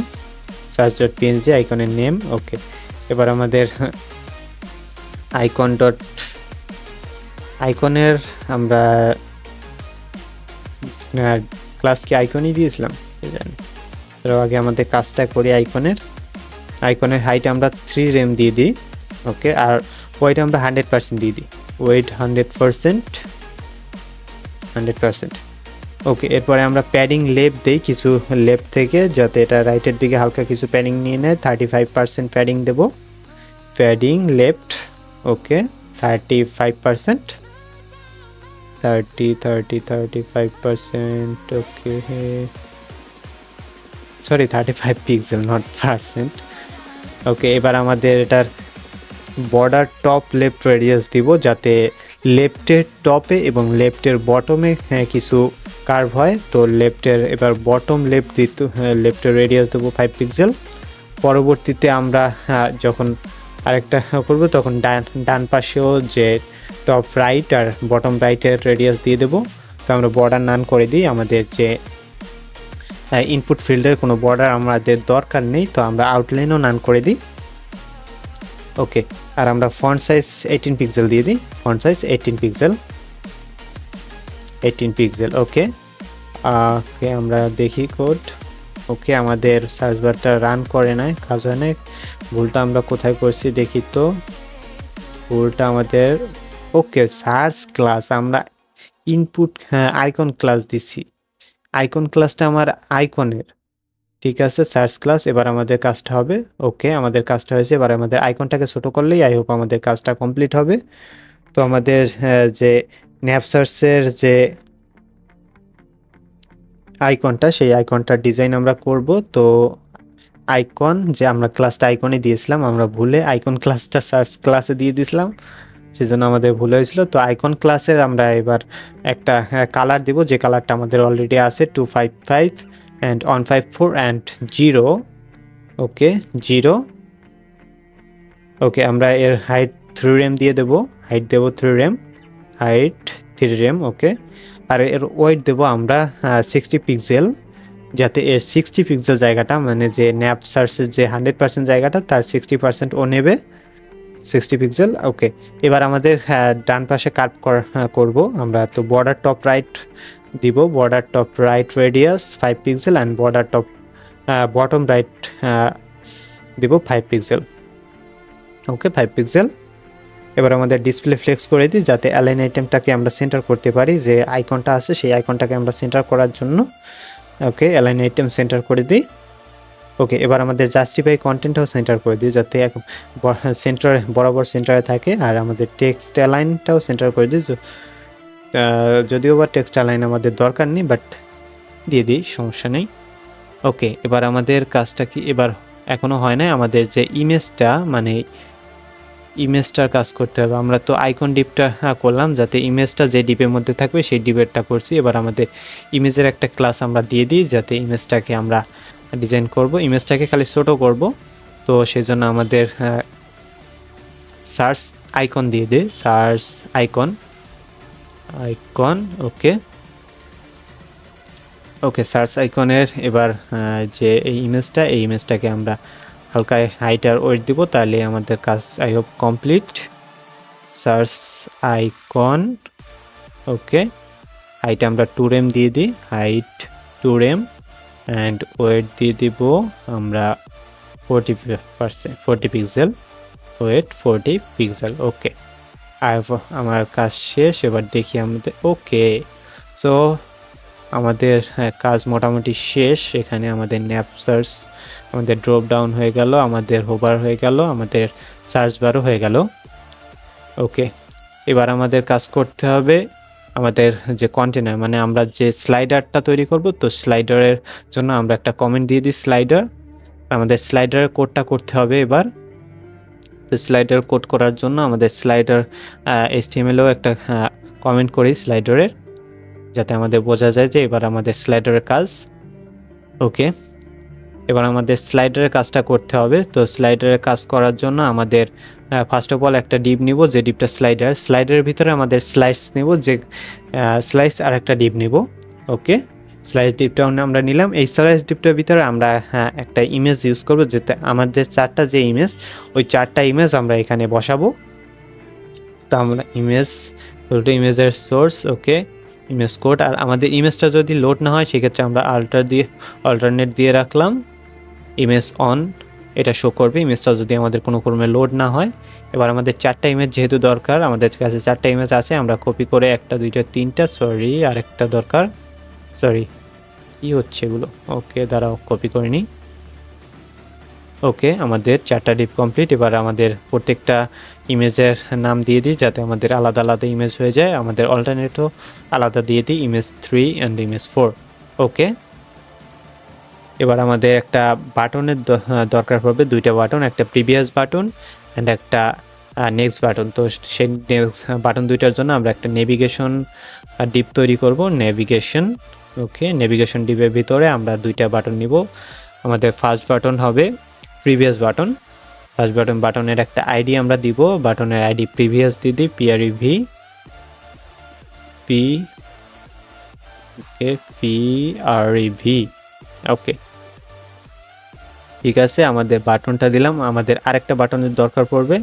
search.png আইকনের নেম। ওকে, এবার আমাদের আইকনের আমরা ক্লাস কি আইকনই দিয়েছিলাম জানি। তো আগে আমাদের কাজটা করি। আইকনের হাইট আমরা 3rem দিয়ে দিই। ওকে, আর ওয়েট আমরা 100% দিয়ে দিই, ওয়েট 100%। ওকে, এরপরে আমরা প্যাডিং লেফট দিই কিছু লেফট থেকে, যাতে এটা রাইটের দিকে হালকা কিছু প্যাডিং নিয়ে নেয়। 35% প্যাডিং দেব, padding left. Okay, 35%, 35%। Okay, sorry 35 pixel, not percent. Okay, এবার আমাদের এটার বর্ডার টপ লেফট রেডিয়াস দিব যাতে লেফটের টপে এবং লেফটের বটমে কিছু কার্ভ হয়। তো লেফটের এবার বটম লেফট দিতে লেফটের রেডিয়াস দেবো 5 পিক্সেল। পরবর্তীতে আমরা যখন আরেকটা করব তখন ডান পাশেও যে টপ রাইট আর বটম রাইটের রেডিয়াস দিয়ে দেবো। তো আমরা বর্ডার নান করে দিই, আমাদের যে ইনপুট ফিল্ডের কোনো বর্ডার আমাদের দরকার নেই, তো আমরা আউটলাইনও নান করে দিই। ওকে, আর আমরা ফন্ট সাইজ 18 পিক্সেল দিয়ে দিই, ফন্ট সাইজ 18 পিক্সেল। ওকে, আমরা দেখি কোড। ওকে, আমাদের সার্চ বারটা রান করে নাই, কাজ হয় না। ভুলটা আমরা কোথায় করছি দেখি তো, ভুলটা আমাদের। ওকে, সার্চ ক্লাস আমরা ইনপুট আইকন ক্লাস দিছি, আইকন ক্লাসটা আমার আইকনের। ঠিক আছে, সার্চ ক্লাস। এবার আমাদের কাজটা হবে। ওকে, আমাদের কাজটা হয়েছে। এবার আমাদের আইকনটাকে ছোট করলেই আই হোপ আমাদের কাজটা কমপ্লিট হবে। তো আমাদের যে ন্যাপসার্চের যে আইকনটা, সেই আইকনটার ডিজাইন আমরা করব। তো আইকন যে আমরা ক্লাসটা আইকনে দিয়েছিলাম, আমরা ভুলে আইকন ক্লাসটা সার্চ ক্লাসে দিয়ে দিয়েছিলাম, সেজন্য আমাদের ভুল হয়েছিল। তো আইকন ক্লাসের আমরা এবার একটা কালার দিব, যে কালারটা আমাদের অলরেডি আছে 255 and 154 and 0। ওকে, 0। ওকে, আমরা এর হাইট 3rem দিয়ে দেব, হাইট দেব 3rem, হাইট 3rem। ওকে, আর এর ওয়েট দেব আমরা 60 পিক্সেল, যাতে এর 60 পিক্সেল জায়গাটা, মানে যে ন্যাপ সার্চের যে 100% জায়গাটা তার 60% ও নেবে, 60 পিক্সেল। ওকে, এবার আমাদের ডান পাশে কার্ভ করব আমরা। তো বর্ডার টপ রাইট দিব, border top right radius 5 pixel and border top bottom right দিব 5 পিক্সেল। ওকে, 5 পিক্সেল। এবার আমাদের ডিসপ্লে ফ্লেক্স করে দিই যাতে অ্যালাইন আইটেমটাকে আমরা সেন্টার করতে পারি, যে আইকনটা আছে সেই আইকনটাকে আমরা সেন্টার করার জন্য। ওকে, অ্যালাইন আইটেম সেন্টার করে দিই। ওকে, এবার আমাদের জাস্টিফাই কন্টেন্টটাও সেন্টার করে দিই যাতে সেন্টারে বরাবর সেন্টারে থাকে। আর আমাদের টেক্সট অ্যালাইনটাও সেন্টার করে দিই, যদিও বা টেক্সট অ্যালাইন আমাদের দরকার নেই, বাট দিয়ে দিই, সমস্যা নেই। ওকে, এবার আমাদের কাজটা কি, এবার এখনো হয় না, আমাদের যে ইমেজটা, মানে ইমেজটার কাজ করতে হবে। আমরা তো আইকন ডিপটা করলাম, যাতে ইমেজটা যে ডিপের মধ্যে থাকবে সেই ডিপেরটা করছি। এবার আমাদের ইমেজের একটা ক্লাস আমরা দিয়ে দিই যাতে ইমেজটাকে আমরা ডিজাইন করব, ইমেজটাকে খালি ছোট করব। তো সেজন্য আমাদের সার্চ আইকন দিয়ে দিই, সার্চ আইকন। আইকন। ওকে ওকে, সার্চ আইকনের এবার যে এই ইমেজটাকে আমরা হালকা হাইট আর ওয়েট দিব, তাহলে আমাদের কাজ I hope complete. Search icon. Okay, height আমরা 2 rem দিয়ে দিই, হাইট 2 rem অ্যান্ড ওয়েট দিয়ে দিব আমরা 40 পিক্সেল, ওয়েট 40 পিক্সেল। ওকে, আমার কাজ শেষ। এবার দেখি আমাদের। ওকে, সো আমাদের কাজ মোটামুটি শেষ। এখানে আমাদের ন্যাপ সার্চ, আমাদের ড্রপ ডাউন হয়ে গেল, আমাদের হোভার হয়ে গেল, আমাদের সার্চ বারও হয়ে গেল। ওকে, এবার আমাদের কাজ করতে হবে আমাদের যে কন্টেনার, মানে আমরা যে স্লাইডারটা তৈরি করব, তো স্লাইডারের জন্য আমরা একটা কমেন্ট দিয়ে দিই স্লাইডার। আমাদের স্লাইডারের কোডটা করতে হবে এবার। তো স্লাইডার কোড করার জন্য আমাদের স্লাইডার HTML-এও একটা কমেন্ট করি স্লাইডারের, যাতে আমাদের বোঝা যায় যে এবার আমাদের স্লাইডারের কাজ। ওকে, এবার আমাদের স্লাইডারের কাজটা করতে হবে। তো স্লাইডারের কাজ করার জন্য আমাদের ফার্স্ট অফ অল একটা ডিপ নিব, যে ডিপটা স্লাইডারের ভিতরে আমাদের স্লাইস নিব, যে স্লাইস আর একটা ডিপ নিব। ওকে, স্লাইস ডিপটাও আমরা নিলাম। এই স্লাইস ডিপটার ভিতরে আমরা একটা ইমেজ ইউজ করব, যেতে আমাদের 4টা যে ইমেজ, ওই 4টা ইমেজ আমরা এখানে বসাবো। তো আমরা ইমেজের সোর্স। ওকে, ইমেজ কোড। আর আমাদের ইমেজটা যদি লোড না হয়, সেক্ষেত্রে আমরা অল্টারনেট দিয়ে রাখলাম, ইমেজ অন, এটা শো করবে ইমেজটা যদি আমাদের কোনো ক্রমে লোড না হয়। এবার আমাদের 4টা ইমেজ যেহেতু দরকার, আমাদের কাছে 4টা ইমেজ আছে, আমরা কপি করে 1টা 2টা 3টা, আরেকটা দরকার, কি হচ্ছে এগুলো। ওকে, দাঁড়াও, কপি করে নিই। ওকে, আমাদের 4টা ডিপ কমপ্লিট। এবার আমাদের প্রত্যেকটা ইমেজের নাম দিয়ে দিই, যাতে আমাদের আলাদা আলাদা ইমেজ হয়ে যায়। আমাদের অল্টারনেটও আলাদা দিয়ে দিই, ইমেজ 3 অ্যান্ড ইমেজ 4। ওকে, এবার আমাদের একটা বাটনের দরকার পড়বে, 2টা বাটন, একটা প্রিভিয়াস বাটন অ্যান্ড একটা নেক্সট বাটন। তো সেই বাটন 2টার জন্য আমরা একটা নেভিগেশন ডিপ তৈরি করব, নেভিগেশন। ওকে, নেভিগেশন ডিপের ভিতরে আমরা 2টা বাটন নিব। আমাদের ফার্স্ট বাটন হবে প্রিভিয়াস বাটন। বাটনের একটা আইডি আমরা দিব, বাটনের আইডি প্রিভিয়াস দিয়ে দিই, PREV। ওকে, ঠিক আছে, আমাদের বাটনটা দিলাম। আমাদের আরেকটা বাটনের দরকার পড়বে,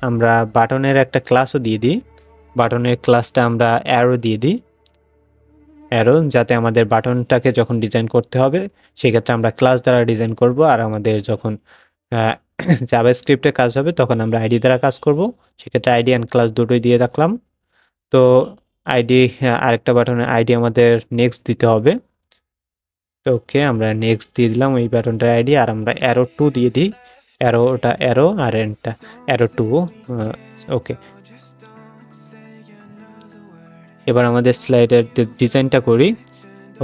আমরা বাটনের একটা ক্লাসও দিয়ে দিই। বাটনের ক্লাসটা আমরা অ্যারো দিয়ে দিই, অ্যারো, যাতে আমাদের বাটনটাকে যখন ডিজাইন করতে হবে, সেক্ষেত্রে আমরা ক্লাস দ্বারা ডিজাইন করব। আর আমাদের যখন জাভাস্ক্রিপ্টে কাজ হবে, তখন আমরা আইডি দ্বারা কাজ করব। সেক্ষেত্রে আইডি অ্যান্ড ক্লাস দুটোই দিয়ে রাখলাম। তো আইডি, আরেকটা বাটনের আইডি আমাদের নেক্সট দিতে হবে। তো ওকে, আমরা নেক্সট দিয়ে দিলাম এই বাটনটার আইডি। আর আমরা অ্যারো 2 দিয়ে দিই, অ্যারো আর এটা অ্যারো 2। ওকে, এবার আমাদের স্লাইডার ডিজাইনটা করি।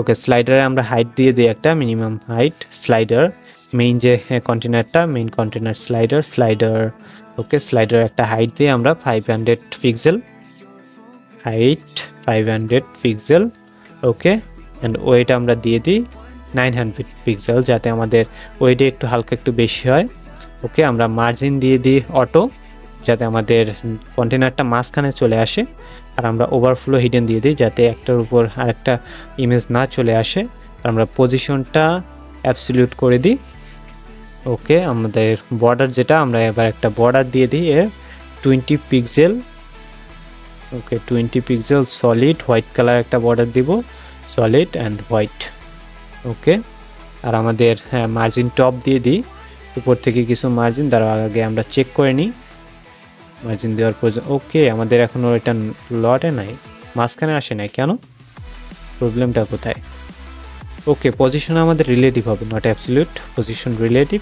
ওকে, স্লাইডারে আমরা হাইট দিয়ে দিই একটা মিনিমাম হাইট। স্লাইডার মেইন যে কন্টেনারটা, main container slider. Okay, slider একটা হাইট দিয়ে আমরা 500 pixel, height 500 pixel. Okay, and weight আমরা দিয়ে দিই 900 পিক্সেল, যাতে আমাদের ওয়েটে একটু হালকা একটু বেশি হয়। ওকে, আমরা মার্জিন দিয়ে দিই অটো, যাতে আমাদের কন্টেনারটা মাঝখানে চলে আসে। আর আমরা ওভারফ্লো হিডেন দিয়ে দিই, যাতে একটার উপর আরেকটা ইমেজ না চলে আসে। আর আমরা পজিশনটা অ্যাবসলিউট করে দিই। ওকে, আমাদের বর্ডার যেটা, আমরা এবার একটা বর্ডার দিয়ে দিই এর 20 পিক্সেল। ওকে, 20 পিক্সেল সলিড হোয়াইট কালার একটা বর্ডার দিব, সলিড অ্যান্ড হোয়াইট। ওকে, আর আমাদের মার্জিন টপ দিয়ে দিই, উপর থেকে কিছু মার্জিন দ্বারা আগে আমরা চেক করে নিই মার্জিন দেওয়ার প্রয়োজন। ওকে, আমাদের এখনও এটা লটে নাই, মাঝখানে আসে নাই কেন, প্রবলেমটা কোথায়? ওকে, পজিশন আমাদের রিলেটিভ হবে, নট অ্যাবসলিউট, পজিশন রিলেটিভ।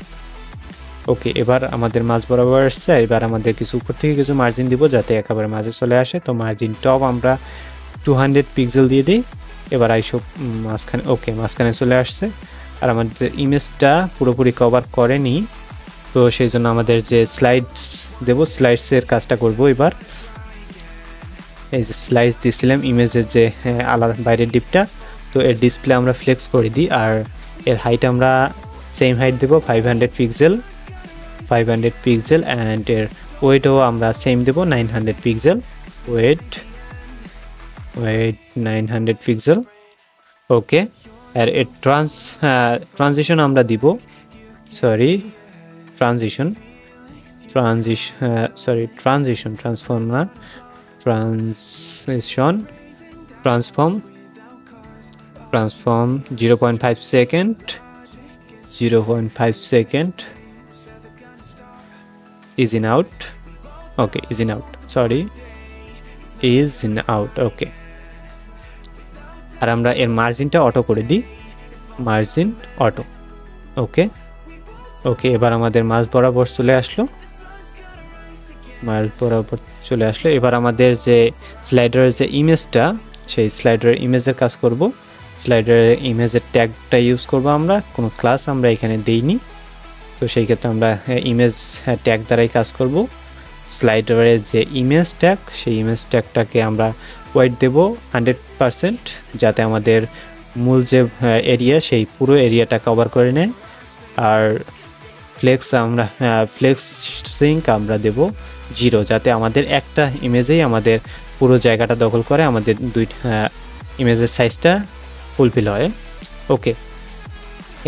ওকে, এবার আমাদের মাঝ বরাবর আসছে। এবার আমাদের কিছু উপর থেকে কিছু মার্জিন দিব, যাতে একেবারে মাঝে চলে আসে। তো মার্জিন টপ আমরা 200 পিক্সেল দিয়ে দিই। এবার আইসব মাঝখানে। ওকে, মাঝখানে চলে আসছে। আর আমাদের ইমেজটা পুরোপুরি কভার করেনি, তো সেই জন্য আমাদের যে স্লাইডস দেব, স্লাইডসের কাজটা করব এবার। এই যে স্লাইডস দিয়েছিলাম ইমেজের যে আলাদা বাইরের ডিপটা, তো এর ডিসপ্লে আমরা ফ্লেক্স করে দিই। আর এর হাইট আমরা সেম হাইট দেব, 500 পিক্সেল, অ্যান্ড এর ওয়েটও আমরা সেম দেব, 900 pixel width. Width 900 pixel. Okay, আর এর ট্রানজিশন আমরা দিব, সরি ট্রানজিশন ট্রান্সফর্ম না, transform 0.5 second, 0.5 second, is in out, okay, is in out, okay, আর আমরা এর মার্জিনটা অটো করে দিই, মার্জিন অটো। ওকে, এবার আমাদের মাঝ বরাবর চলে আসলো, এবার আমাদের যে স্লাইডারের যে ইমেজটা, সেই স্লাইডারের ইমেজের কাজ করব। স্লাইডারের ইমেজের ট্যাগটা ইউজ করব, আমরা কোনো ক্লাস আমরা এখানে দেইনি, তো সেই ক্ষেত্রে আমরা ইমেজ ট্যাগ দ্বারাই কাজ করব। স্লাইডারের যে ইমেজ ট্যাগ, সেই ইমেজ ট্যাগটাকে আমরা ওয়েট দেব 100%, যাতে আমাদের মূল যে এরিয়া সেই পুরো এরিয়াটা কভার করে নেয়। আর ফ্লেক্সিং আমরা দেব 0, যাতে আমাদের একটা ইমেজেই আমাদের পুরো জায়গাটা দখল করে, আমাদের দুই ইমেজের সাইজটা ফুলফিল হয়। ওকে,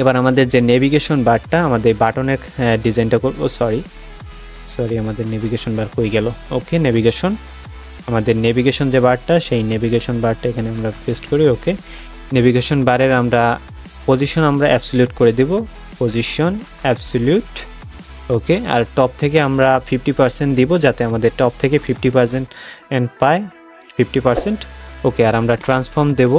এবার আমাদের যে নেভিগেশন বারটা, আমাদের বাটনের ডিজাইনটা করব, সরি আমাদের নেভিগেশন বার কই গেল। ওকে, আমাদের নেভিগেশন যে বারটা, সেই নেভিগেশন বারটা এখানে আমরা পেস্ট করি। ওকে, নেভিগেশন বারের আমরা পজিশন আমরা অ্যাবসলিউট করে দেব, পজিশন অ্যাবসলিউট। ওকে, আর টপ থেকে আমরা 50% দিব, যাতে আমাদের টপ থেকে 50% পায় 50%। ওকে, আর আমরা ট্রান্সফর্ম দেব,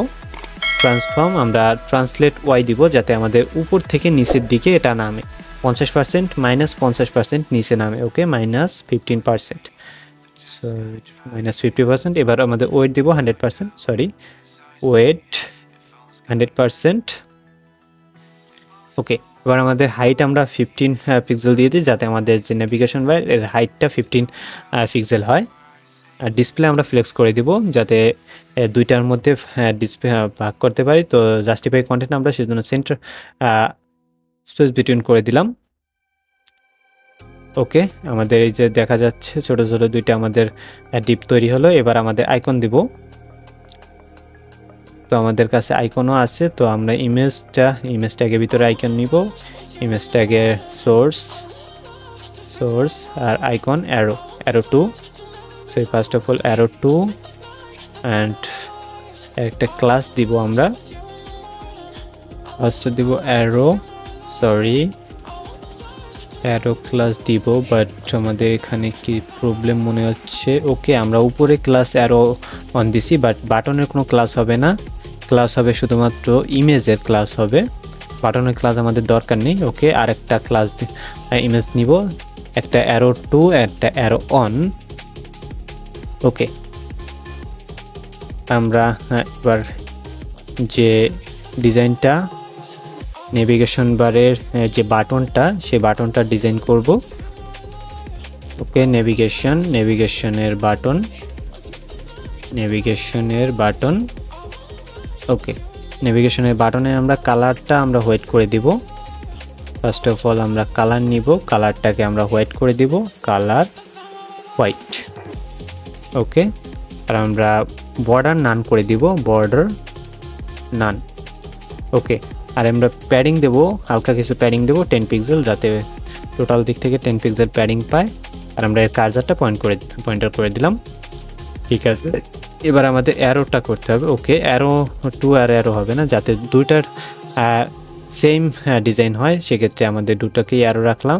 আমরা ট্রান্সলেট ওয়াই দিব, যাতে আমাদের উপর থেকে নিচের দিকে এটা নামে, 50% -50% নিচে নামে। ওকে, -15%, -50%। এবার আমাদের ওয়েট দিব 100%, ওয়েট 100%। ওকে, এবার আমাদের হাইট আমরা 15 পিক্সেল দিয়ে দিই, যাতে আমাদের যে নেভিগেশন বার এর হাইটটা 15 পিক্সেল হয়। আর ডিসপ্লে আমরা ফ্লেক্স করে দিব, যাতে দুইটার মধ্যে ডিসপ্লে ভাগ করতে পারি। তো জাস্টিফাই কন্টেন্ট আমরা সেজন্য সেন্টার স্পেস বিটুইন করে দিলাম। ওকে, আমাদের এই যে দেখা যাচ্ছে ছোট ছোট দুইটা আমাদের ডিপ তৈরি হলো। এবার আমাদের আইকন দিব, তো আমাদের কাছে আইকনও আছে, তো আমরা ইমেজ ট্যাগের ভিতরে আইকন নিব, ইমেজ ট্যাগের সোর্স আর icon arrow 2। So first of all arrow 2, and একটা ক্লাস দিব আমরা, ফার্স্ট দিব অ্যারো ক্লাস দিব, বাট আমাদের এখানে কি প্রবলেম মনে হচ্ছে। ওকে, আমরা উপরে ক্লাস অ্যারো অন দিছি, বাট বাটনের কোনো ক্লাস হবে না, ক্লাস হবে শুধুমাত্র ইমেজের ক্লাস হবে, বাটনের ক্লাস আমাদের দরকার নেই। ওকে, আর একটা ক্লাস ইমেজ নিব, একটা অ্যারো 2, একটা অ্যারো অন। ওকে, আমরা এবার যে ডিজাইনটা নেভিগেশন বারের যে বাটনটা, সেই বাটনটা ডিজাইন করব। ওকে, নেভিগেশনের বাটন। ওকে, নেভিগেশনের বাটনের আমরা কালারটা আমরা হোয়াইট করে দিব। ফার্স্ট অফ অল আমরা কালার নিব, কালারটাকে আমরা হোয়াইট করে দিব, কালার হোয়াইট। ওকে, আর আমরা বর্ডার নান করে দিব, বর্ডার নান। ওকে, আর আমরা প্যাডিং দেব, হালকা কিছু প্যাডিং দেব 10 পিক্সেল, যাতে টোটাল দিক থেকে 10 পিক্সেল প্যাডিং পায়। আর আমরা এর কার্সারটা পয়েন্টার করে দিলাম। ঠিক আছে, এবার আমাদের অ্যারোটা করতে হবে। ওকে, অ্যারো 2 আর অ্যারো হবে না, যাতে দুইটার সেম ডিজাইন হয়, সেক্ষেত্রে আমাদের দুটোকেই অ্যারো রাখলাম,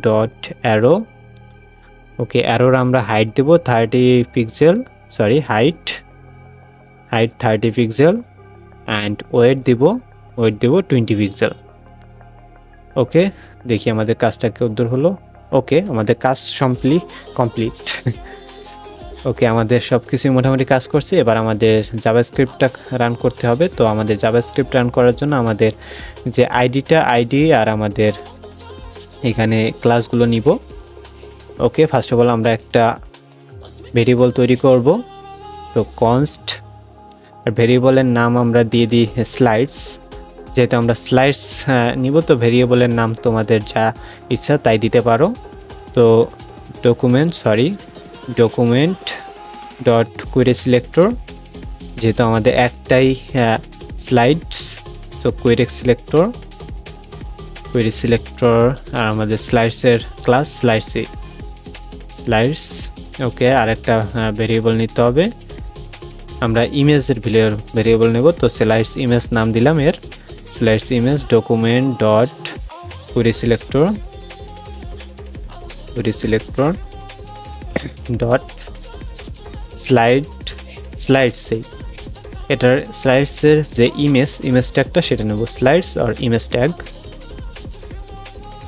ডট অ্যারো। ওকে, অ্যারোর আমরা হাইট দেব 30 pixel, height 30 pixel, and width দেব 20 পিক্সেল। ওকে, দেখি আমাদের কাজটা কতদূর হলো। ওকে, আমাদের কাজ কমপ্লিট। ওকে, আমাদের সব কিছুই মোটামুটি কাজ করছে। এবার আমাদের জাভাস্ক্রিপ্টটা রান করতে হবে। তো আমাদের জাভাস্ক্রিপ্ট রান করার জন্য আমাদের যে আইডি আর আমাদের এখানে ক্লাসগুলো নিব। ওকে, ফার্স্ট অফ অল আমরা একটা ভেরিয়েবল তৈরি করব। তো কনস্ট, আর ভেরিয়েবলের নাম আমরা দিয়ে দিই স্লাইডস, যেহেতু আমরা স্লাইডস নিব, তো ভেরিয়েবলের নাম তোমাদের যা ইচ্ছা তাই দিতে পারো। তো ডকুমেন্ট ডট কোয়েরি সিলেক্টর, যেহেতু আমাদের একটাই স্লাইডস, তো কোয়েরি সিলেক্টর আর আমাদের স্লাইডসের ক্লাস স্লাইডস। ওকে, আর একটা ভেরিয়েবল নিতে হবে, আমরা ইমেজের ভেরিয়েবল নেব, তো স্লাইডস ইমেজ নাম দিলাম এর, slides image document dot query selector dot slides, এটার স্লাইডসের যে ইমেজ ট্যাগটা সেটা নেব, স্লাইডস আর ইমেজ ট্যাগ,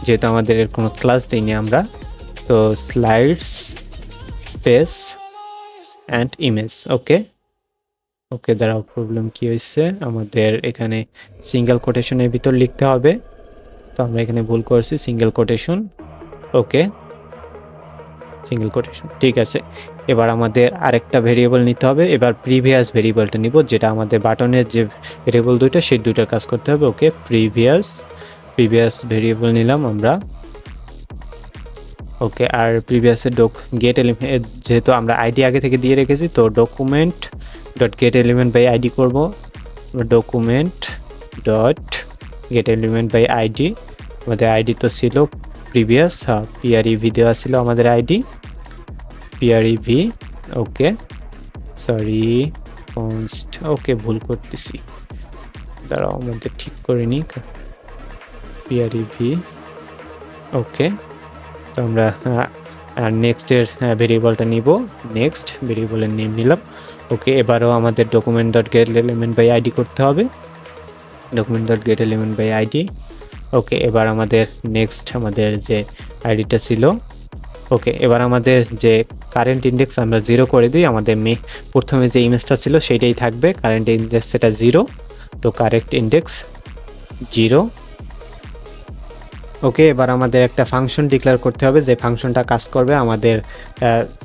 যেহেতু আমাদের এর কোনো ক্লাস দিইনি আমরা, তো স্লাইডস স্পেস অ্যান্ড ইমেজ। ওকে, দাঁড়াও, প্রবলেম কি হয়েছে, আমাদের এখানে সিঙ্গেল কোটেশনের ভিতর লিখতে হবে, তো আমরা এখানে ভুল করছি, সিঙ্গেল কোটেশন। ওকে, সিঙ্গেল কোটেশন, ঠিক আছে। এবার আমাদের আরেকটা ভেরিয়েবল নিতে হবে, এবার প্রিভিয়াস ভেরিয়েবলটা নিব, যেটা আমাদের বাটনের যে ভেরিয়েবল দুইটা সেই দুইটার কাজ করতে হবে। ওকে, প্রিভিয়াস ভেরিয়েবল নিলাম আমরা। ওকে, আর প্রিভিয়াসের গেট এলিমেন্ট, যেহেতু আমরা আইডি আগে থেকে দিয়ে রেখেছি, তো document dot get element by ID করব, document dot get element by ID, আমাদের আইডি তো ছিল প্রিভিয়াস, পিআরইভি দেওয়া ছিল আমাদের ID, PREV. Okay, sorry, const, okay ভুল করতেছি, দাঁড়াও আমাদের ঠিক করে নিই, পিআরইভি। ওকে, তো আমরা নেক্সটের ভেরিয়েবলটা নিব, নেক্সট ভেরিয়েবলের নেম নিলাম। ওকে, এবারও আমাদের document dot get element by ID করতে হবে, document dot get element by ID. Okay, এবার আমাদের নেক্সট আমাদের যে আইডিটা ছিল, ওকে, এবার আমাদের যে কারেন্ট ইন্ডেক্স আমরা 0 করে দিই, আমাদের প্রথমে যে ইমেজটা ছিল সেইটাই থাকবে, কারেন্ট ইন্ডেক্স সেটা 0, তো কারেন্ট ইন্ডেক্স 0। ওকে, এবার আমাদের একটা ফাংশন ডিক্লেয়ার করতে হবে, যে ফাংশনটা কাজ করবে আমাদের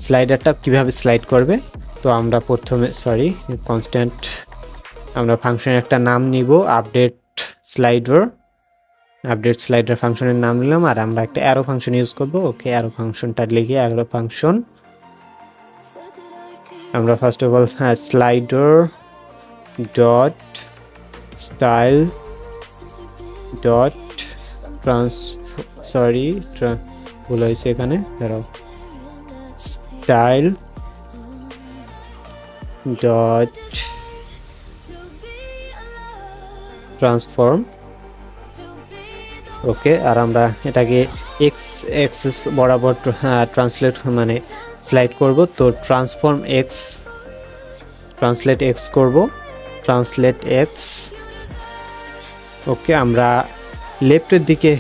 স্লাইডারটা কিভাবে স্লাইড করবে। তো আমরা প্রথমে কনস্ট্যান্ট, আমরা ফাংশনের একটা নাম নিব, আপডেট স্লাইডার ফাংশনের নাম নিলাম, আর আমরা একটা অ্যারো ফাংশন ইউজ করব। ওকে, অ্যারো ফাংশনটা লিখে অ্যারো ফাংশন, আমরা first of all slider dot style dot ভুল হয়েছে এখানে, দাঁড়াও, স্টাইল ডট ট্রান্সফর্ম। ওকে, আর আমরা এটাকে এক্স এক্সিস বরাবর স্লাইড করব, তো ট্রান্সলেট এক্স করব, ট্রান্সলেট এক্স। ওকে, আমরা লেফটের দিকে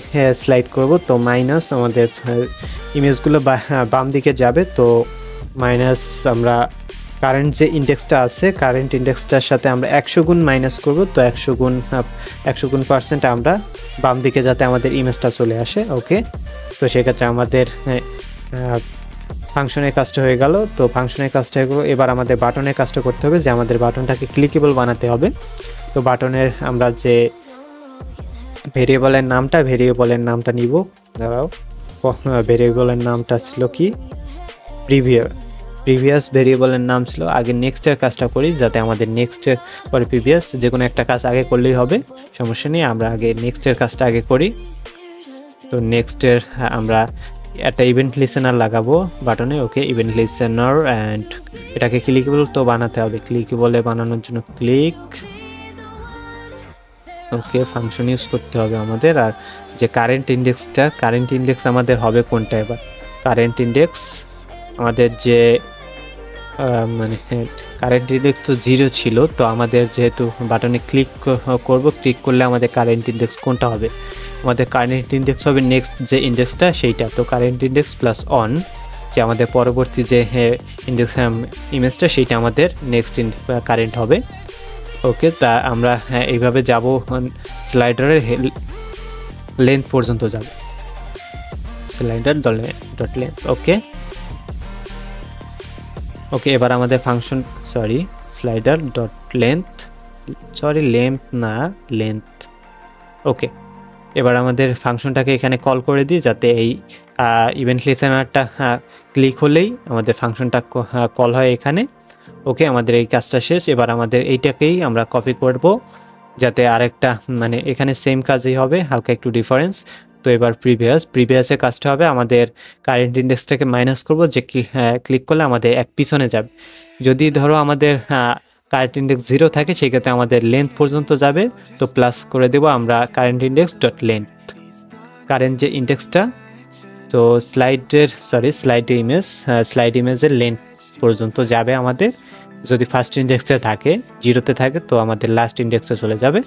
স্লাইড করব, তো মাইনাস, আমাদের ইমেজগুলো বাম দিকে যাবে, তো মাইনাস, আমরা কারেন্ট যে ইন্ডেক্সটা আছে, কারেন্ট ইন্ডেক্সটার সাথে আমরা 100 গুণ মাইনাস করব, তো 100 গুণ % আমরা বাম দিকে যাতে আমাদের ইমেজটা চলে আসে। ওকে, তো সেক্ষেত্রে আমাদের ফাংশনের কাজটা হয়ে গেল, তো ফাংশনের কাজটা হয়ে গেল, এবার আমাদের বাটনের কাজটা করতে হবে, যে আমাদের বাটনটাকে ক্লিকেবল বানাতে হবে। তো বাটনের আমরা যে ভেরিয়েবলের নামটা নিব, দাঁড়াও, ভেরিয়েবলের নামটা ছিল কি, প্রিভিয়াস ভেরিয়েবলের নাম ছিল, আগে নেক্সটের কাজটা করি, যাতে আমাদের নেক্সটের পরে প্রিভিয়াস, যে কোনো একটা কাজ আগে করলেই হবে, সমস্যা নেই, আমরা আগে নেক্সটের কাজটা আগে করি। তো নেক্সটের আমরা একটা ইভেন্ট লিসেনার লাগাবো বাটনে। ওকে, ইভেন্ট লিসেনার, অ্যান্ড এটাকে ক্লিকেবল তো বানাতে হবে, ক্লিকেবলে বানানোর জন্য ওকে, ফাংশন ইউজ করতে হবে আমাদের। আর যে কারেন্ট ইন্ডেক্স আমাদের হবে কোনটা, এবার কারেন্ট ইন্ডেক্স আমাদের যে কারেন্ট ইন্ডেক্স তো 0 ছিল, তো আমাদের যেহেতু বাটনে ক্লিক করলে আমাদের কারেন্ট ইন্ডেক্স কোনটা হবে, আমাদের কারেন্ট ইন্ডেক্স হবে নেক্সট যে ইন্ডেক্সটা সেইটা, তো কারেন্ট ইন্ডেক্স প্লাস অন, যে আমাদের পরবর্তী যে ইন্ডেক্স ইমেজটা সেইটা আমাদের নেক্সট কারেন্ট হবে। ওকে, তা আমরা এইভাবে যাব, স্লাইডারের লেন্থ পর্যন্ত যাব, স্লাইডার ডট লেন্থ। ওকে, এবার আমাদের function slider dot length, length. Okay, এবার আমাদের ফাংশনটাকে এখানে কল করে দিই, যাতে এই ইভেন্ট লিসেনারটা ক্লিক হলেই আমাদের ফাংশনটা কল হয় এখানে। ওকে, আমাদের এই কাজটা শেষ। এবার আমাদের এইটাকেই আমরা কপি করব, যাতে আরেকটা মানে এখানে সেম কাজই হবে, হালকা একটু ডিফারেন্স। তো এবার প্রিভিয়াসের কাজটা হবে আমাদের কারেন্ট ইন্ডেক্সটাকে মাইনাস করব, যে ক্লিক করলে আমাদের এক পিছনে যাবে। যদি ধরো আমাদের কারেন্ট ইন্ডেক্স 0 থাকে, সেক্ষেত্রে আমাদের লেন্থ পর্যন্ত যাবে। তো প্লাস করে দেব আমরা current index dot length, current যে ইন্ডেক্সটা। তো স্লাইড ইমেজের লেন্থ পর্যন্ত যাবে আমাদের। যদি ফার্স্ট ইন্ডেক্সে থাকে, 0-তে থাকে, তো আমাদের লাস্ট ইন্ডেক্সে চলে যাবে।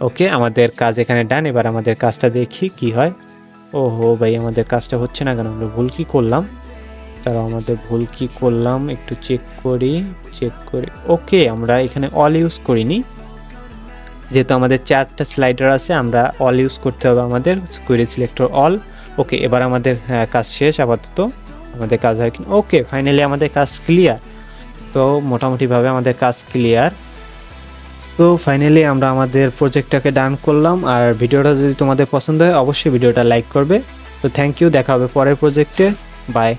ওকে, আমাদের কাজ এখানে ডান। এবার আমাদের কাজটা দেখি কি হয়। ওহো ভাই, আমাদের কাজটা হচ্ছে না কেন? আমরা ভুল কি করলাম? একটু চেক করি। ওকে, আমরা এখানে অল ইউজ করিনি, যেহেতু আমাদের 4টা স্লাইডার আছে, আমরা অল ইউজ করতে হবে আমাদের, কোয়েরি সিলেক্টর অল। ওকে, এবার আমাদের কাজ শেষ আপাতত। আমাদের কাজ হয় কি? ওকে, ফাইনালি আমাদের কাজ ক্লিয়ার। তো মোটামুটিভাবে আমাদের কাজ ক্লিয়ার। তো ফাইনালি আমরা আমাদের প্রজেক্টটাকে ডান করলাম। আর ভিডিওটা যদি তোমাদের পছন্দ হয়, অবশ্যই ভিডিওটা লাইক করবে। তো থ্যাংক ইউ, দেখা হবে পরের প্রজেক্টে। বাই।